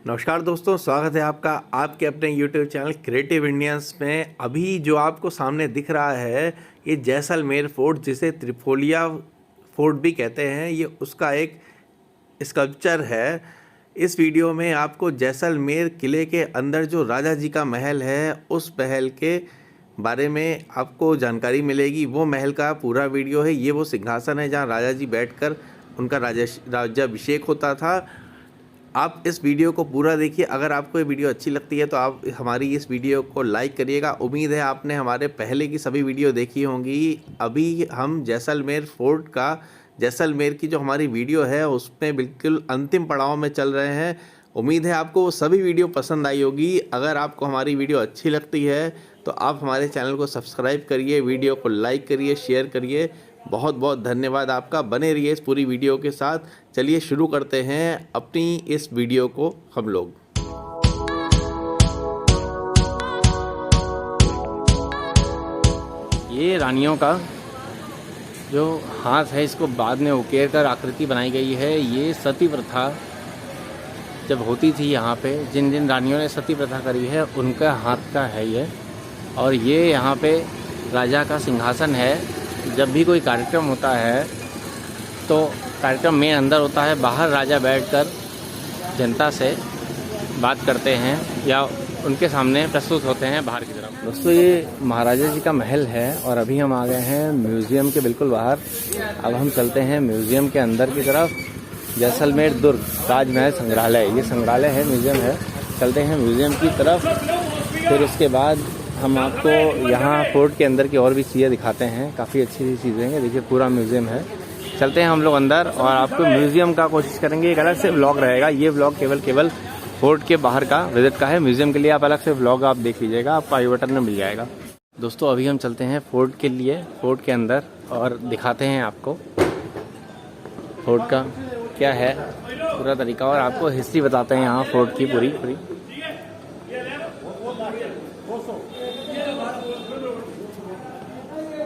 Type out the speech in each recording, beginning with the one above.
नमस्कार दोस्तों, स्वागत है आपका आपके अपने YouTube चैनल क्रिएटिव इंडियंस में। अभी जो आपको सामने दिख रहा है ये जैसलमेर फोर्ट, जिसे त्रिपोलिया फोर्ट भी कहते हैं, ये उसका एक स्कल्पचर है। इस वीडियो में आपको जैसलमेर किले के अंदर जो राजा जी का महल है उस महल के बारे में आपको जानकारी मिलेगी। वो महल का पूरा वीडियो है। ये वो सिंहासन है जहाँ राजा जी बैठकर उनका राज्याभिषेक होता था। आप इस वीडियो को पूरा देखिए। अगर आपको ये वीडियो अच्छी लगती है तो आप हमारी इस वीडियो को लाइक करिएगा। उम्मीद है आपने हमारे पहले की सभी वीडियो देखी होंगी। अभी हम जैसलमेर फोर्ट का जैसलमेर की जो हमारी वीडियो है उसमें बिल्कुल अंतिम पड़ाव में चल रहे हैं। उम्मीद है आपको वो सभी वीडियो पसंद आई होगी। अगर आपको हमारी वीडियो अच्छी लगती है तो आप हमारे चैनल को सब्सक्राइब करिए, वीडियो को लाइक करिए, शेयर करिए। बहुत बहुत धन्यवाद आपका। बने रहिए इस पूरी वीडियो के साथ। चलिए शुरू करते हैं अपनी इस वीडियो को हम लोग। ये रानियों का जो हाथ है इसको बाद में उकेर कर आकृति बनाई गई है। ये सती प्रथा जब होती थी यहाँ पे, जिन जिन रानियों ने सती प्रथा करी है उनका हाथ का है ये। और ये यहाँ पे राजा का सिंहासन है। जब भी कोई कार्यक्रम होता है तो कार्यक्रम में अंदर होता है, बाहर राजा बैठकर जनता से बात करते हैं या उनके सामने प्रस्तुत होते हैं बाहर की तरफ। दोस्तों ये महाराजा जी का महल है और अभी हम आ गए हैं म्यूज़ियम के बिल्कुल बाहर। अब हम चलते हैं म्यूज़ियम के अंदर की तरफ। जैसलमेर दुर्ग ताजमहल संग्रहालय, ये संग्रहालय है, म्यूज़ियम है। चलते हैं म्यूज़ियम की तरफ, फिर उसके बाद हम आपको यहाँ फोर्ट के अंदर की और भी चीज़ें दिखाते हैं। काफ़ी अच्छी चीज़ें हैं, देखिए पूरा म्यूज़ियम है। चलते हैं हम लोग अंदर और आपको म्यूज़ियम का कोशिश करेंगे। एक अलग से व्लॉग रहेगा। ये व्लॉग केवल फोर्ट के बाहर का विजिट का है। म्यूज़ियम के लिए आप अलग से व्लॉग आप देख लीजिएगा, आपको आई बटन में मिल जाएगा। दोस्तों अभी हम चलते हैं फोर्ट के लिए, फोर्ट के अंदर, और दिखाते हैं आपको फोर्ट का क्या है पूरा तरीका, और आपको हिस्ट्री बताते हैं यहाँ फोर्ट की पूरी।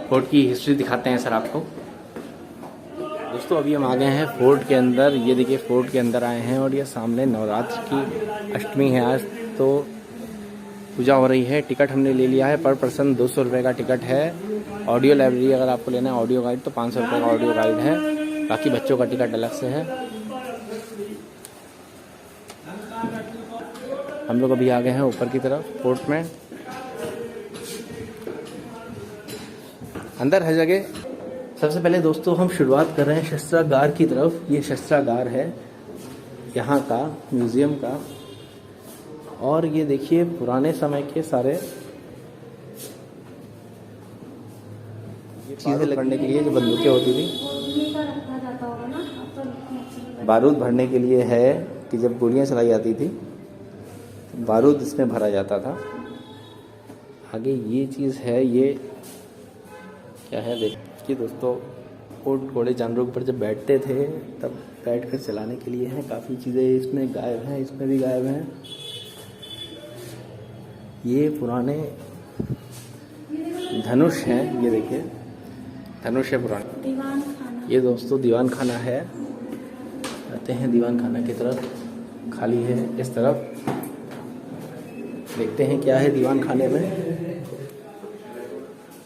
फोर्ट की हिस्ट्री दिखाते हैं सर आपको। दोस्तों अभी हम आ गए हैं फोर्ट के अंदर। ये देखिए फोर्ट के अंदर आए हैं और ये सामने नवरात्र की अष्टमी है आज, तो पूजा हो रही है। टिकट हमने ले लिया है, पर पर्सन 200 रुपये का टिकट है। ऑडियो लाइब्रेरी अगर आपको लेना है, ऑडियो गाइड, तो 500 रुपये का ऑडियो गाइड है। बाकी बच्चों का टिकट अलग से है। हम लोग अभी आ गए हैं ऊपर की तरफ फोर्ट में। अंदर हर जगह। सबसे पहले दोस्तों हम शुरुआत कर रहे हैं शस्त्रागार की तरफ। ये शस्त्रागार है यहाँ का, म्यूज़ियम का। और ये देखिए पुराने समय के सारे चीज़ें लगने के लिए जो बंदूकें होती थी, बारूद भरने के लिए है कि जब गोलियाँ चलाई जाती थी बारूद इसमें भरा जाता था। आगे ये चीज़ है, ये क्या है देखिए दोस्तों, ऊँट घोड़े जानवरों के ऊपर जब बैठते थे तब बैठकर चलाने के लिए हैं। काफ़ी चीज़ें इसमें गायब हैं, इसमें भी गायब हैं। ये पुराने धनुष हैं, ये देखिए धनुष है पुराने। ये दोस्तों दीवान खाना है। आते हैं दीवान खाना की तरफ, खाली है इस तरफ। देखते हैं क्या है दीवान खाने में।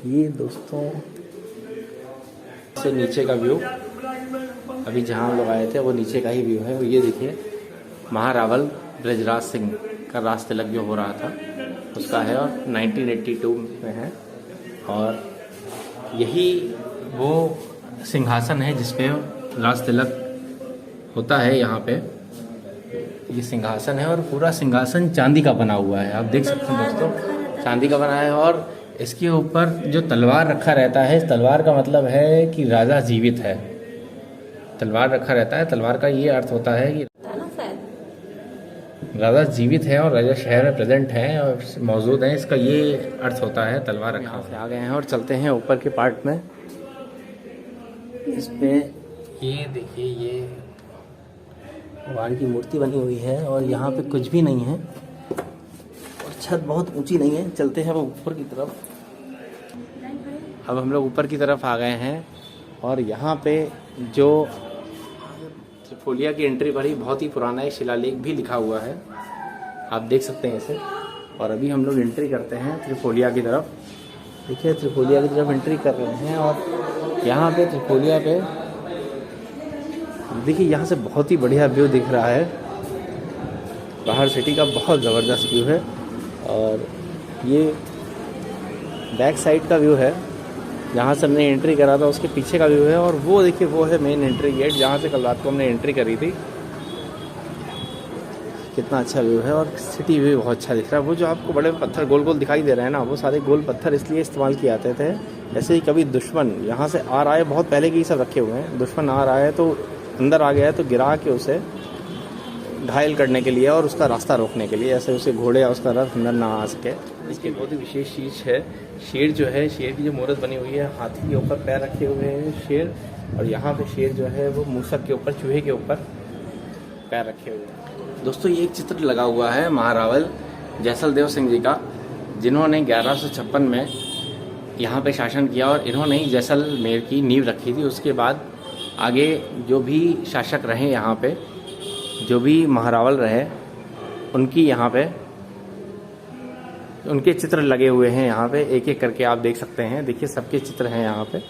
ये दोस्तों से नीचे का व्यू, अभी जहाँ हम लोग आए थे वो नीचे का ही व्यू है। ये देखिए महारावल ब्रजराज सिंह का राज तिलक जो हो रहा था उसका है, और 1982 में है। और यही वो सिंहासन है जिसपे राज तिलक होता है। यहाँ पे ये सिंहासन है और पूरा सिंहासन चांदी का बना हुआ है। आप देख सकते हैं दोस्तों, चांदी का बना है। और इसके ऊपर जो तलवार रखा रहता है, इस तलवार का मतलब है कि राजा जीवित है। तलवार रखा रहता है, तलवार का ये अर्थ होता है कि राजा जीवित है और राजा शहर में प्रेजेंट है और मौजूद है। इसका ये अर्थ होता है तलवार रखा। से आ गए हैं और चलते हैं ऊपर के पार्ट में। इसमें ये देखिए, ये भगवान की मूर्ति बनी हुई है और यहाँ पे कुछ भी नहीं है और छत बहुत ऊंची नहीं है। चलते हैं ऊपर की तरफ। अब हम लोग ऊपर की तरफ आ गए हैं और यहाँ पे जो त्रिपोलिया की एंट्री पर ही बहुत ही पुराना एक शिलालेख भी लिखा हुआ है, आप देख सकते हैं इसे। और अभी हम लोग एंट्री करते हैं त्रिपोलिया की तरफ। देखिए त्रिपोलिया की तरफ एंट्री कर रहे हैं और यहाँ पे त्रिपोलिया पे देखिए यहाँ से बहुत ही बढ़िया व्यू दिख रहा है। बाहर सिटी का बहुत ज़बरदस्त व्यू है और ये बैक साइड का व्यू है, जहाँ से हमने एंट्री करा था उसके पीछे का व्यू है। और वो देखिए वो है मेन एंट्री गेट, जहाँ से कल रात को हमने एंट्री करी थी। कितना अच्छा व्यू है और सिटी व्यू बहुत अच्छा दिख रहा है। वो जो आपको बड़े पत्थर गोल गोल दिखाई दे रहे हैं ना, वो सारे गोल पत्थर इसलिए इस्तेमाल किए जाते थे, जैसे ही कभी दुश्मन यहाँ से आ रहा है, बहुत पहले के ही सब रखे हुए हैं, दुश्मन आ रहा है तो अंदर आ गया है तो गिरा के उसे घायल करने के लिए और उसका रास्ता रोकने के लिए, ऐसे उसे घोड़े या उसका रथ अंदर ना आ सके। इसकी बहुत ही विशेष चीज़ है, शेर जो है, शेर की जो मूर्त बनी हुई है, हाथी के ऊपर पैर रखे हुए हैं शेर, और यहाँ पे शेर जो है वो मूसक के ऊपर, चूहे के ऊपर पैर रखे हुए हैं। दोस्तों ये एक चित्र लगा हुआ है महारावल जैसलदेव सिंह जी का, जिन्होंने 1156 में यहाँ पे शासन किया और इन्होंने ही जैसलमेर की नींव रखी थी। उसके बाद आगे जो भी शासक रहे यहाँ पे, जो भी महारावल रहे, उनकी यहाँ पे उनके चित्र लगे हुए हैं। यहाँ पे एक एक करके आप देख सकते हैं। देखिए सबके चित्र हैं यहाँ पे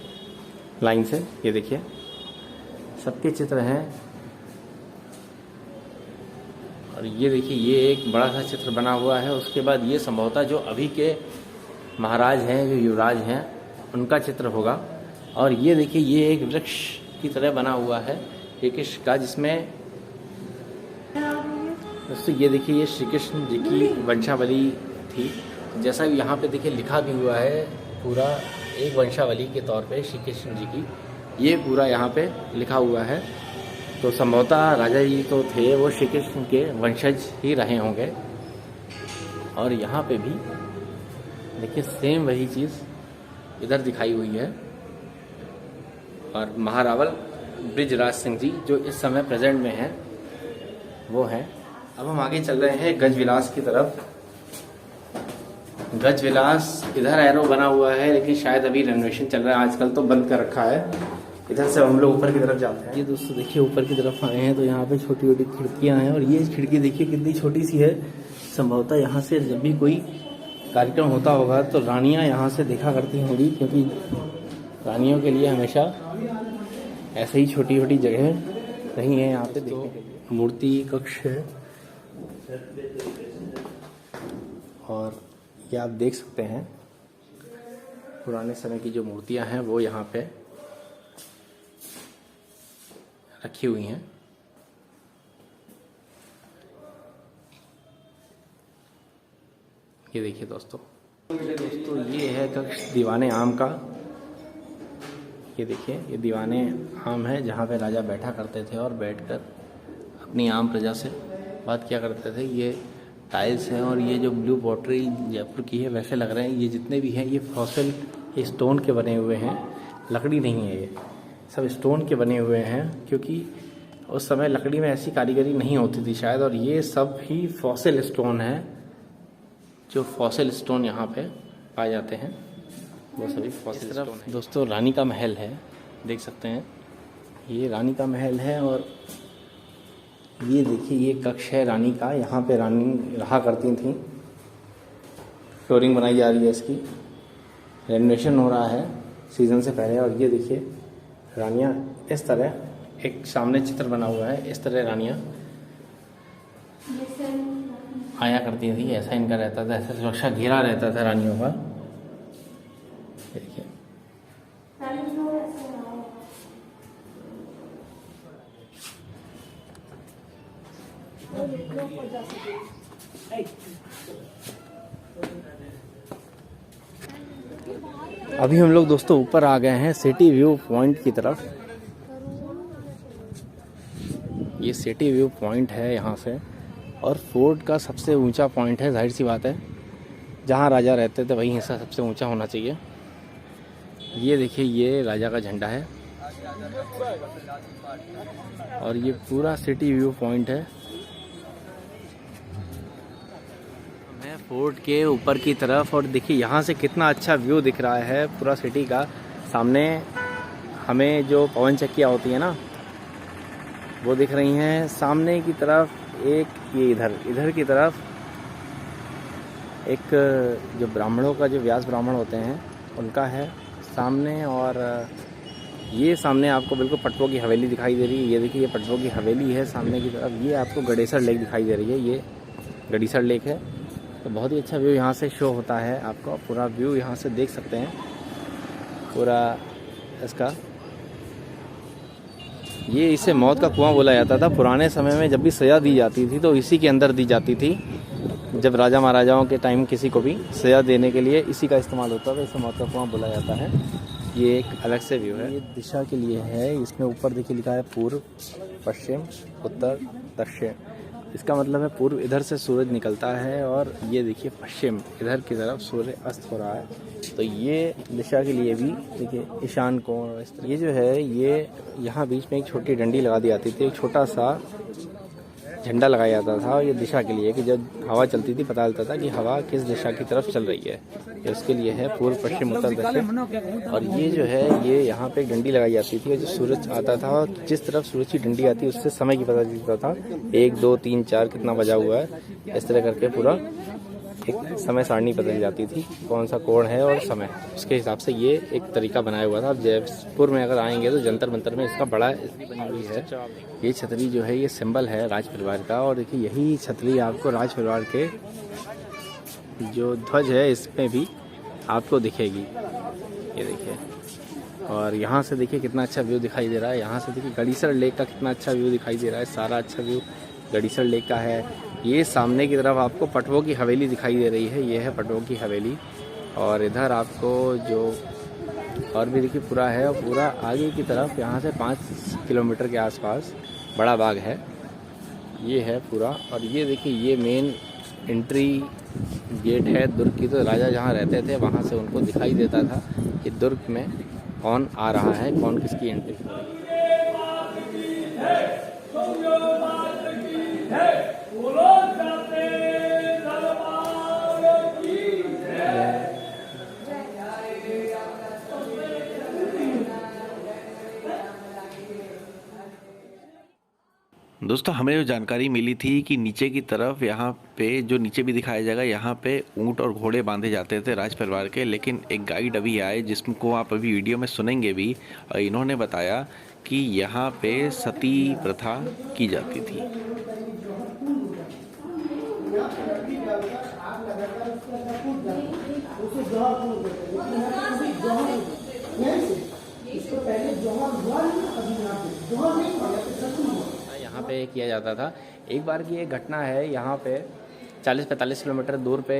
लाइन से, ये देखिए सबके चित्र हैं। और ये देखिए ये एक बड़ा सा चित्र बना हुआ है। उसके बाद ये संभवतः जो अभी के महाराज हैं, जो युवराज हैं, उनका चित्र होगा। और ये देखिए ये एक वृक्ष की तरह बना हुआ है श्री कृष्ण का, जिसमें दोस्तों ये देखिए ये श्री कृष्ण जी की वंशावली थी। जैसा यहाँ पे देखिए लिखा भी हुआ है, पूरा एक वंशावली के तौर पे श्री कृष्ण जी की ये पूरा यहाँ पे लिखा हुआ है। तो संभवतः राजा जी तो थे, वो श्री कृष्ण के वंशज ही रहे होंगे। और यहाँ पे भी देखिए सेम वही चीज़ इधर दिखाई हुई है। और महारावल बृजराज सिंह जी जो इस समय प्रेजेंट में हैं वो हैं। अब हम आगे चल रहे हैं गजविलास की तरफ। गजविलास इधर एरो बना हुआ है, लेकिन शायद अभी रेनोवेशन चल रहा है, आजकल तो बंद कर रखा है। इधर से हम लोग ऊपर की तरफ जाते हैं। ये दोस्तों देखिए ऊपर की तरफ आए हैं तो यहाँ पे छोटी छोटी खिड़कियाँ हैं, और ये खिड़की देखिए कितनी छोटी सी है। संभवतः यहाँ से जब भी कोई कार्यक्रम होता होगा तो रानियाँ यहाँ से देखा करती होंगी, क्योंकि रानियों के लिए हमेशा ऐसे ही छोटी छोटी जगह रही हैं यहाँ पे। देखिए मूर्ति कक्ष है और ये आप देख सकते हैं पुराने समय की जो मूर्तियां हैं वो यहाँ पे रखी हुई हैं। ये देखिए दोस्तों ये है कक्ष दीवाने आम का। ये देखिए ये दीवाने आम है, जहाँ पे राजा बैठा करते थे और बैठकर अपनी आम प्रजा से बात किया करते थे। ये टाइल्स हैं और ये जो ब्लू पॉटरी जयपुर की है वैसे लग रहे हैं। ये जितने भी हैं ये फॉसिल स्टोन के बने हुए हैं, लकड़ी नहीं है, ये सब स्टोन के बने हुए हैं, क्योंकि उस समय लकड़ी में ऐसी कारीगरी नहीं होती थी शायद। और ये सब ही फॉसिल स्टोन है, जो फॉसिल स्टोन यहाँ पे पाए जाते हैं वो सभी फॉसिल स्टोन है। दोस्तों रानी का महल है, देख सकते हैं ये रानी का महल है। और ये देखिए ये कक्ष है रानी का, यहाँ पे रानी रहा करती थी। फ्लोरिंग बनाई जा रही है, इसकी रेनोवेशन हो रहा है सीज़न से पहले। और ये देखिए रानियाँ इस तरह, एक सामने चित्र बना हुआ है, इस तरह रानियाँ आया करती थी। ऐसा इनका रहता था, ऐसा सुरक्षा घेरा रहता था रानियों का। देखिए अभी हम लोग दोस्तों ऊपर आ गए हैं सिटी व्यू पॉइंट की तरफ। ये सिटी व्यू पॉइंट है यहाँ से, और फोर्ट का सबसे ऊंचा पॉइंट है। जाहिर सी बात है जहाँ राजा रहते थे वही हिस्सा सबसे ऊंचा होना चाहिए। ये देखिए ये राजा का झंडा है और ये पूरा सिटी व्यू पॉइंट है। मैं फोर्ट के ऊपर की तरफ, और देखिए यहाँ से कितना अच्छा व्यू दिख रहा है पूरा सिटी का। सामने हमें जो पवन चक्कियाँ होती है ना, वो दिख रही हैं। सामने की तरफ एक ये इधर की तरफ एक जो ब्राह्मणों का जो व्यास ब्राह्मण होते हैं उनका है सामने। और ये सामने आपको बिल्कुल पटवों की हवेली दिखाई दे रही है। ये देखिए ये पटवों की हवेली है सामने की तरफ। ये आपको गडेसर लेक दिखाई दे रही है, ये गडेसर लेक है। तो बहुत ही अच्छा व्यू यहाँ से शो होता है, आपको पूरा व्यू यहाँ से देख सकते हैं पूरा इसका। ये इसे मौत का कुआं बोला जाता था। पुराने समय में जब भी सज़ा दी जाती थी तो इसी के अंदर दी जाती थी। जब राजा महाराजाओं के टाइम किसी को भी सज़ा देने के लिए इसी का इस्तेमाल होता था। इसे मौत का कुआं बोला जाता है। ये एक अलग से व्यू है। ये दिशा के लिए है। इसमें ऊपर देखिए लिखा है पूर्व, पश्चिम, उत्तर, दक्षिण। इसका मतलब है पूर्व इधर से सूरज निकलता है और ये देखिए पश्चिम इधर की तरफ सूर्य अस्त हो रहा है। तो ये दिशा के लिए भी देखिए ईशान कोण। ये जो है ये यहाँ बीच में एक छोटी डंडी लगा दी जाती थी, एक छोटा सा झंडा लगाया जाता था। ये दिशा के लिए कि जब हवा चलती थी पता चलता था कि हवा किस दिशा की तरफ चल रही है। ये उसके लिए है पूर्व, पश्चिम, उत्तर, दक्षिण। और ये जो है ये यहाँ पे एक डंडी लगाई जाती थी। जो सूरज आता था और जिस तरफ सूरज की डंडी आती है उससे समय की पता चलता था, 1 2 3 4 कितना बजा हुआ है। इस तरह करके पूरा एक समय सारणी बदल जाती थी, कौन सा कोण है और समय, उसके हिसाब से ये एक तरीका बनाया हुआ था। अब जयपुर में अगर आएंगे तो जंतर मंतर में इसका बड़ा बनी हुई है। ये छतरी जो है ये सिंबल है राज परिवार का। और देखिए यही छतरी आपको राज परिवार के जो ध्वज है इसमें भी आपको दिखेगी। ये देखिए। और यहाँ से देखिए कितना अच्छा व्यू दिखाई दे रहा है। यहाँ से देखिए गडीसर लेक का कितना अच्छा व्यू दिखाई दे रहा है। सारा अच्छा व्यू गडीसर लेक का है। ये सामने की तरफ आपको पटवों की हवेली दिखाई दे रही है। ये है पटवों की हवेली। और इधर आपको जो और भी देखिए पूरा है। और पूरा आगे की तरफ यहाँ से 5 किलोमीटर के आसपास बड़ा बाग है, ये है पूरा। और ये देखिए ये मेन एंट्री गेट है दुर्ग की। तो राजा जहाँ रहते थे वहाँ से उनको दिखाई देता था कि दुर्ग में कौन आ रहा है, कौन किसकी एंट्री कर रही है। दोस्तों हमें जो जानकारी मिली थी कि नीचे की तरफ यहाँ पे जो नीचे भी दिखाया जाएगा, यहाँ पे ऊंट और घोड़े बांधे जाते थे राज परिवार के। लेकिन एक गाइड अभी आए जिसको आप अभी वीडियो में सुनेंगे भी, इन्होंने बताया कि यहाँ पे सती प्रथा की जाती थी। यहाँ पे किया जाता था। एक बार की एक घटना है, यहाँ पे 40-45 किलोमीटर दूर पे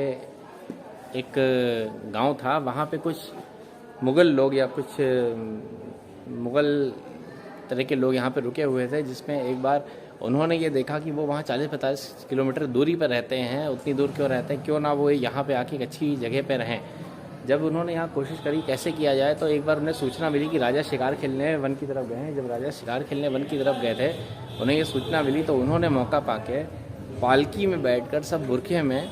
एक गांव था। वहाँ पे कुछ मुग़ल लोग या कुछ मुग़ल तरह के लोग यहाँ पे रुके हुए थे, जिसमें एक बार उन्होंने ये देखा कि वो वहाँ 40-45 किलोमीटर दूरी पर रहते हैं। उतनी दूर क्यों रहते हैं, क्यों ना वो यहाँ पे आके एक अच्छी जगह पे रहें। जब उन्होंने यहाँ कोशिश करी कैसे किया जाए, तो एक बार उन्हें सूचना मिली कि राजा शिकार खेलने वन की तरफ गए हैं। जब राजा शिकार खेलने वन की तरफ गए थे, उन्हें ये सूचना मिली, तो उन्होंने मौका पाके पालकी में बैठकर सब बुरखे में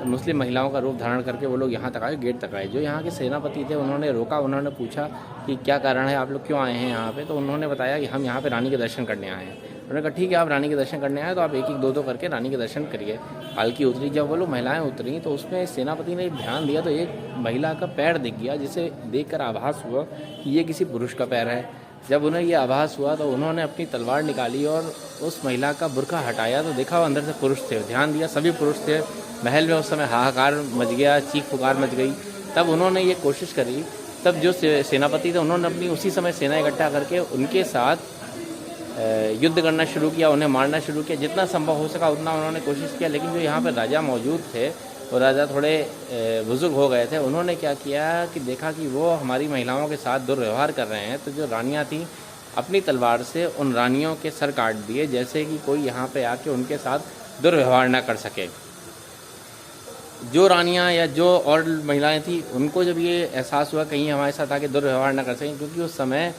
मुस्लिम महिलाओं का रूप धारण करके वो लोग यहाँ तक आए, गेट तक आए। जो यहाँ के सेनापति थे उन्होंने रोका, उन्होंने पूछा कि क्या कारण है, आप लोग क्यों आए हैं यहाँ पे। तो उन्होंने बताया कि हम यहाँ पे रानी के दर्शन करने आए हैं। उन्होंने कहा ठीक है, आप रानी के दर्शन करने आए तो आप एक एक दो करके रानी के दर्शन करिए। पालकी उतरी, जब वो लोग महिलाएं उतरी तो उसमें सेनापति ने ध्यान दिया तो एक महिला का पैर दिख गया, जिसे देखकर आभास हुआ कि ये किसी पुरुष का पैर है। जब उन्हें ये आभास हुआ तो उन्होंने अपनी तलवार निकाली और उस महिला का बुर्का हटाया तो देखा वो अंदर से पुरुष थे। ध्यान दिया सभी पुरुष थे। महल में उस समय हाहाकार मच गया, चीख पुकार मच गई। तब उन्होंने ये कोशिश करी, तब जो सेनापति थे उन्होंने अपनी उसी समय सेना इकट्ठा करके उनके साथ युद्ध करना शुरू किया, उन्हें मारना शुरू किया। जितना संभव हो सका उतना उन्होंने कोशिश किया। लेकिन जो यहाँ पर राजा मौजूद थे वो राजा थोड़े बुजुर्ग हो गए थे। उन्होंने क्या किया कि देखा कि वो हमारी महिलाओं के साथ दुर्व्यवहार कर रहे हैं, तो जो रानियाँ थीं अपनी तलवार से उन रानियों के सर काट दिए, जैसे कि कोई यहाँ पे आके उनके साथ दुर्व्यवहार ना कर सके। जो रानियाँ या जो और महिलाएं थीं उनको जब ये एहसास हुआ कहीं हमारे साथ आके दुर्व्यवहार ना कर सकें, क्योंकि उस समय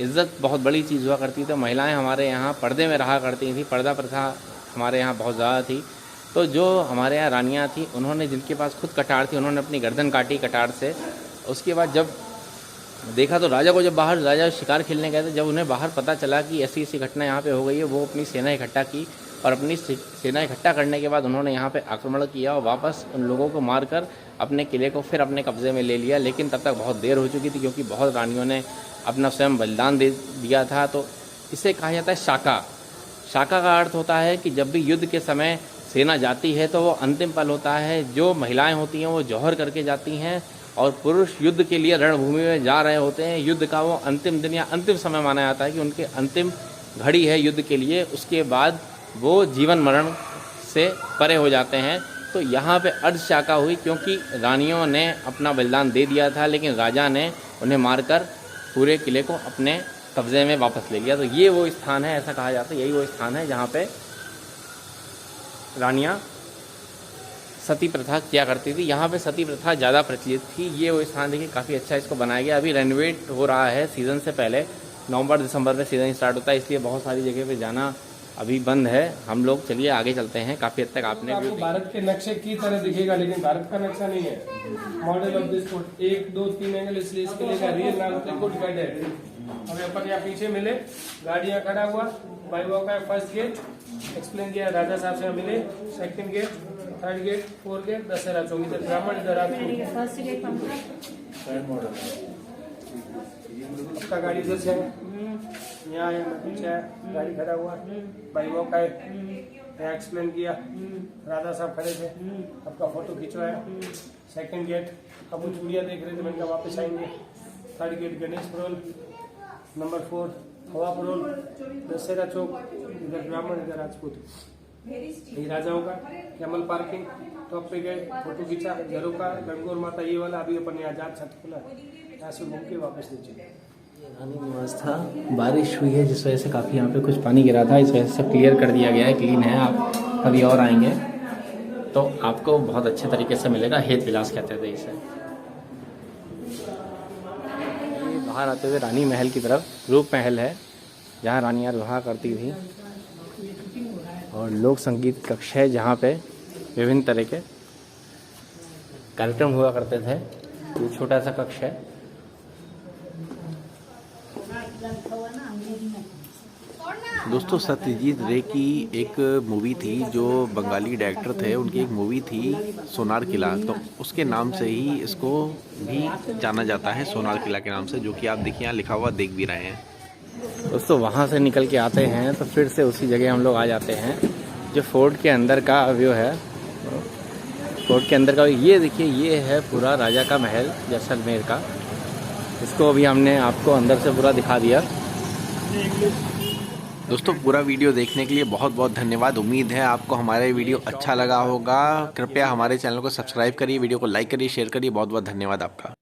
इज़्ज़त बहुत बड़ी चीज़ हुआ करती थी। महिलाएं हमारे यहाँ पर्दे में रहा करती थी, पर्दा प्रथा हमारे यहाँ बहुत ज़्यादा थी। तो जो हमारे यहाँ रानियाँ थीं उन्होंने, जिनके पास खुद कटार थी, उन्होंने अपनी गर्दन काटी कटार से। उसके बाद जब देखा तो राजा को, जब बाहर राजा शिकार खेलने गए थे, जब उन्हें बाहर पता चला कि ऐसी ऐसी घटना यहाँ पे हो गई है, वो अपनी सेना इकट्ठा की और अपनी सेना इकट्ठा करने के बाद उन्होंने यहाँ पे आक्रमण किया और वापस उन लोगों को मारकर अपने किले को फिर अपने कब्जे में ले लिया। लेकिन तब तक बहुत देर हो चुकी थी, क्योंकि बहुत रानियों ने अपना स्वयं बलिदान दे दिया था। तो इसे कहा जाता है शाका। शाका का अर्थ होता है कि जब भी युद्ध के समय सेना जाती है तो वो अंतिम पल होता है। जो महिलाएं होती हैं वो जौहर करके जाती हैं और पुरुष युद्ध के लिए रणभूमि में जा रहे होते हैं। युद्ध का वो अंतिम दिन या अंतिम समय माना जाता है कि उनके अंतिम घड़ी है युद्ध के लिए। उसके बाद वो जीवन मरण से परे हो जाते हैं। तो यहाँ पे अर्धशाका हुई, क्योंकि रानियों ने अपना बलिदान दे दिया था, लेकिन राजा ने उन्हें मारकर पूरे किले को अपने कब्जे में वापस ले लिया। तो ये वो स्थान है, ऐसा कहा जाता है, यही वो स्थान है जहाँ पे रानियाँ सती प्रथा किया करती थी। यहाँ पे सती प्रथा ज़्यादा प्रचलित थी। ये वो स्थान देखिए, काफ़ी अच्छा इसको बनाया गया। अभी रेनोवेट हो रहा है सीज़न से पहले, नवंबर दिसंबर में सीज़न स्टार्ट होता है, इसलिए बहुत सारी जगह पे जाना अभी बंद है। हम लोग चलिए आगे चलते हैं। काफ़ी हद तक आपने आपको भारत के नक्शे की तरह दिखेगा, लेकिन भारत का नक्शा नहीं है। Model of this fort 1 2 3 angle, इसलिए इसके लिए रियल नाम गुड गाइड है। हमें अपन यहाँ पीछे मिले, गाड़ियाँ खड़ा हुआ, बाई वॉक है, फर्स्ट गेट एक्सप्लेन किया, राजा साहब से मिले, second gate, third gate, fourth gate, Dussehra Chowk, इधर ब्राह्मण, इधर आपका गाड़ी इधर से यहाँ है, पीछे है, गाड़ी खड़ा हुआ, बाई वॉक है, यहाँ एक्सप्लेन किया, राजा साहब खड़े थे, आपका फोटो खिंचवाया। सेकंड गेट, अब वो चूड़िया देख रहे थे, मैंने कहा वापस आएंगे। थर्ड गेट गणेश पुरोल, नंबर 4 हवा पुरोल, दशहरा चौक, इधर ब्राह्मण, इधर राजपूत। ये राजाओं का कैमल पार्किंग, टॉप पे गए, फोटो खींचा, घरों का गणगौर माता ये वाला। अभी अपन यहाँ आजाद छत खुला, यहाँ से घूम के वापस नीचे। रानी निवास था। बारिश हुई है जिस वजह से काफ़ी यहाँ पे कुछ पानी गिरा था, इस वजह से सब क्लियर कर दिया गया है, क्लीन है। आप कभी और आएंगे तो आपको बहुत अच्छे तरीके से मिलेगा। हेत विलास कहते थे इसे। ये बाहर आते हुए रानी महल की तरफ रूप महल है, जहाँ रानियाँ रहा करती थी, और लोक संगीत कक्ष है जहाँ पे विभिन्न तरह के कार्यक्रम हुआ करते थे। ये छोटा सा कक्ष है। दोस्तों, सत्यजीत रे की एक मूवी थी, जो बंगाली डायरेक्टर थे, उनकी एक मूवी थी सोनार किला, तो उसके नाम से ही इसको भी जाना जाता है, सोनार किला के नाम से, जो कि आप देखिए यहाँ लिखा हुआ देख भी रहे हैं। दोस्तों वहाँ से निकल के आते हैं तो फिर से उसी जगह हम लोग आ जाते हैं, जो फोर्ट के अंदर का व्यू है। फोर्ट के अंदर का ये देखिए, ये है पूरा राजा का महल जैसलमेर का। इसको अभी हमने आपको अंदर से पूरा दिखा दिया। दोस्तों, पूरा वीडियो देखने के लिए बहुत बहुत धन्यवाद। उम्मीद है आपको हमारे वीडियो अच्छा लगा होगा। कृपया हमारे चैनल को सब्सक्राइब करिए, वीडियो को लाइक करिए, शेयर करिए। बहुत बहुत धन्यवाद आपका।